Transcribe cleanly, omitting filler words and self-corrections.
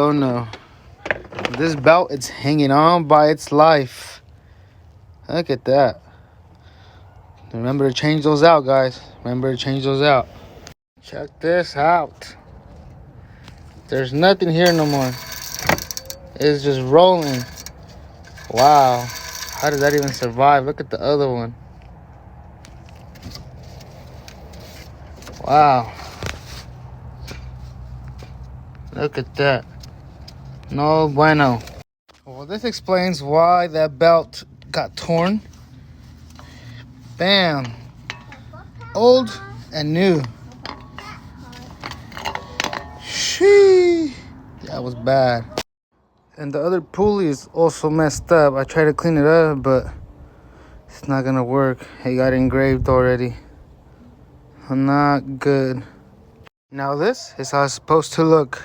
Oh no. This belt, it's hanging on by its life. Look at that. Remember to change those out, guys. Remember to change those out. Check this out. There's nothing here no more. It's just rolling. Wow. How did that even survive? Look at the other one. Wow. Look at that. No bueno. Well, this explains why that belt got torn. Bam. Old and new. Shee. That was bad. And the other pulley is also messed up. I tried to clean it up, but it's not gonna work. It got engraved already. Not good. Now this is how it's supposed to look.